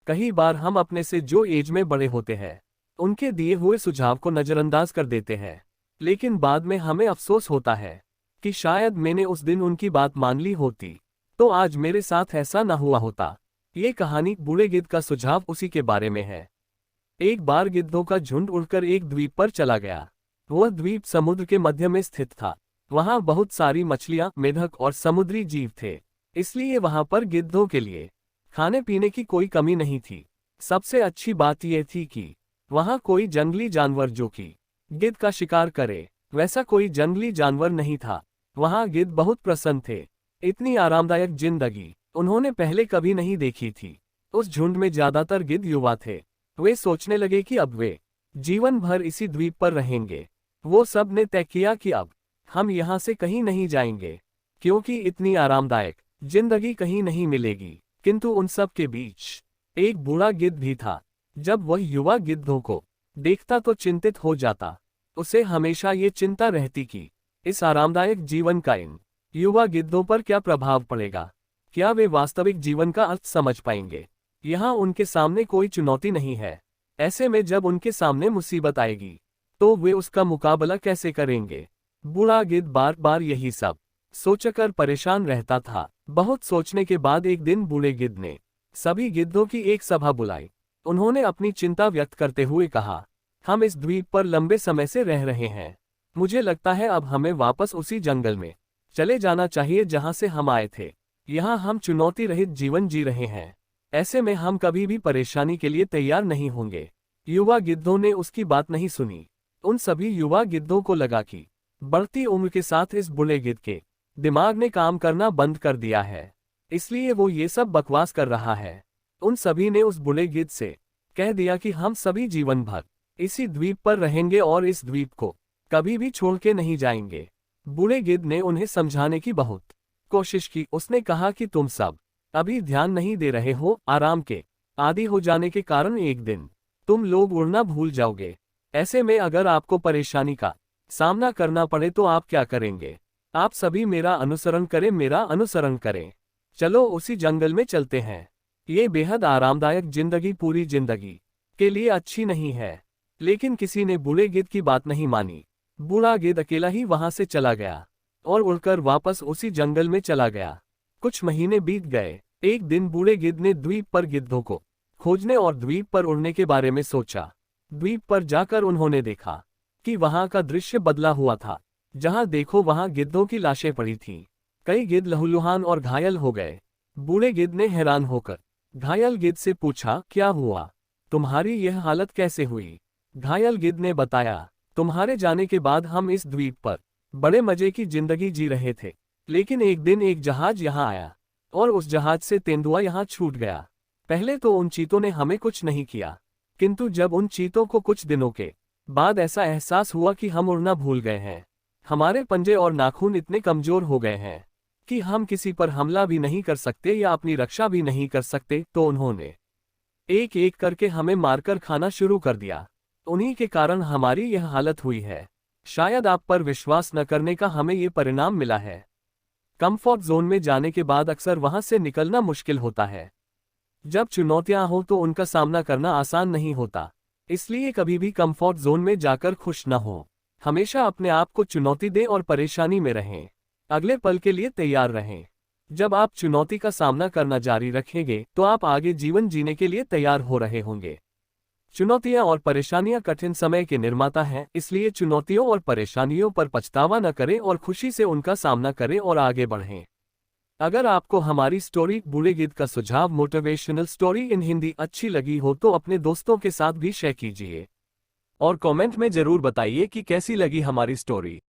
कई बार हम अपने से जो एज में बड़े होते हैं उनके दिए हुए सुझाव को नजरअंदाज कर देते हैं, लेकिन बाद में हमें अफसोस होता है कि शायद मैंने उस दिन उनकी बात मान ली होती तो आज मेरे साथ ऐसा न हुआ होता। ये कहानी बूढ़े गिद्ध का सुझाव उसी के बारे में है। एक बार गिद्धों का झुंड उड़कर एक द्वीप पर चला गया। वह द्वीप समुद्र के मध्य में स्थित था। वहां बहुत सारी मछलियां, मेढक और समुद्री जीव थे, इसलिए वहां पर गिद्धों के लिए खाने पीने की कोई कमी नहीं थी। सबसे अच्छी बात यह थी कि वहां कोई जंगली जानवर जो कि गिद्ध का शिकार करे, वैसा कोई जंगली जानवर नहीं था। वहां गिद्ध बहुत प्रसन्न थे। इतनी आरामदायक जिंदगी उन्होंने पहले कभी नहीं देखी थी। उस झुंड में ज्यादातर गिद्ध युवा थे। वे सोचने लगे कि अब वे जीवन भर इसी द्वीप पर रहेंगे। वो सब ने तय किया कि अब हम यहाँ से कहीं नहीं जाएंगे, क्योंकि इतनी आरामदायक जिंदगी कहीं नहीं मिलेगी। किंतु उन सब के बीच एक बूढ़ा गिद्ध भी था। जब वह युवा गिद्धों को देखता तो चिंतित हो जाता। उसे हमेशा ये चिंता रहती कि इस आरामदायक जीवन का इन युवा गिद्धों पर क्या प्रभाव पड़ेगा। क्या वे वास्तविक जीवन का अर्थ समझ पाएंगे। यहाँ उनके सामने कोई चुनौती नहीं है। ऐसे में जब उनके सामने मुसीबत आएगी तो वे उसका मुकाबला कैसे करेंगे। बूढ़ा गिद्ध बार बार यही सब सोचकर परेशान रहता था। बहुत सोचने के बाद एक दिन बूढ़े गिद्ध ने सभी गिद्धों की एक सभा बुलाई। उन्होंने अपनी चिंता व्यक्त करते हुए कहा, हम इस द्वीप पर लंबे समय से रह रहे हैं। मुझे लगता है अब हमें वापस उसी जंगल में चले जाना चाहिए जहां से हम आए थे। यहाँ हम चुनौती रहित जीवन जी रहे हैं। ऐसे में हम कभी भी परेशानी के लिए तैयार नहीं होंगे। युवा गिद्धों ने उसकी बात नहीं सुनी। उन सभी युवा गिद्धों को लगा कि बढ़ती उम्र के साथ इस बूढ़े गिद्ध के दिमाग ने काम करना बंद कर दिया है, इसलिए वो ये सब बकवास कर रहा है। उन सभी ने उस बूढ़े गिद्ध से कह दिया कि हम सभी जीवन भर इसी द्वीप पर रहेंगे और इस द्वीप को कभी भी छोड़ के नहीं जाएंगे। बूढ़े गिद्ध ने उन्हें समझाने की बहुत कोशिश की। उसने कहा कि तुम सब अभी ध्यान नहीं दे रहे हो। आराम के आदी हो जाने के कारण एक दिन तुम लोग उड़ना भूल जाओगे। ऐसे में अगर आपको परेशानी का सामना करना पड़े तो आप क्या करेंगे। आप सभी मेरा अनुसरण करें, मेरा अनुसरण करें। चलो उसी जंगल में चलते हैं। ये बेहद आरामदायक जिंदगी पूरी जिंदगी के लिए अच्छी नहीं है। लेकिन किसी ने बूढ़े गिद्ध की बात नहीं मानी। बूढ़ा गिद्ध अकेला ही वहां से चला गया और उड़कर वापस उसी जंगल में चला गया। कुछ महीने बीत गए। एक दिन बूढ़े गिद्ध ने द्वीप पर गिद्धों को खोजने और द्वीप पर उड़ने के बारे में सोचा। द्वीप पर जाकर उन्होंने देखा कि वहां का दृश्य बदला हुआ था। जहां देखो वहां गिद्धों की लाशें पड़ी थीं। कई गिद्ध लहूलुहान और घायल हो गए। बूढ़े गिद्ध ने हैरान होकर घायल गिद्ध से पूछा, क्या हुआ, तुम्हारी यह हालत कैसे हुई। घायल गिद्ध ने बताया, तुम्हारे जाने के बाद हम इस द्वीप पर बड़े मजे की जिंदगी जी रहे थे, लेकिन एक दिन एक जहाज यहाँ आया और उस जहाज से तेंदुआ यहाँ छूट गया। पहले तो उन चीतों ने हमें कुछ नहीं किया, किंतु जब उन चीतों को कुछ दिनों के बाद ऐसा एहसास हुआ कि हम उड़ना भूल गए हैं। हमारे पंजे और नाखून इतने कमजोर हो गए हैं कि हम किसी पर हमला भी नहीं कर सकते या अपनी रक्षा भी नहीं कर सकते, तो उन्होंने एक एक करके हमें मारकर खाना शुरू कर दिया। उन्हीं के कारण हमारी यह हालत हुई है। शायद आप पर विश्वास न करने का हमें ये परिणाम मिला है। कंफर्ट जोन में जाने के बाद अक्सर वहां से निकलना मुश्किल होता है। जब चुनौतियां हो तो उनका सामना करना आसान नहीं होता। इसलिए कभी भी कंफर्ट जोन में जाकर खुश न हो। हमेशा अपने आप को चुनौती दें और परेशानी में रहें। अगले पल के लिए तैयार रहें। जब आप चुनौती का सामना करना जारी रखेंगे तो आप आगे जीवन जीने के लिए तैयार हो रहे होंगे। चुनौतियां और परेशानियां कठिन समय के निर्माता हैं, इसलिए चुनौतियों और परेशानियों पर पछतावा न करें और खुशी से उनका सामना करें और आगे बढ़ें। अगर आपको हमारी स्टोरी बूढ़े गिद्ध का सुझाव मोटिवेशनल स्टोरी इन हिंदी अच्छी लगी हो तो अपने दोस्तों के साथ भी शेयर कीजिए और कमेंट में जरूर बताइए कि कैसी लगी हमारी स्टोरी।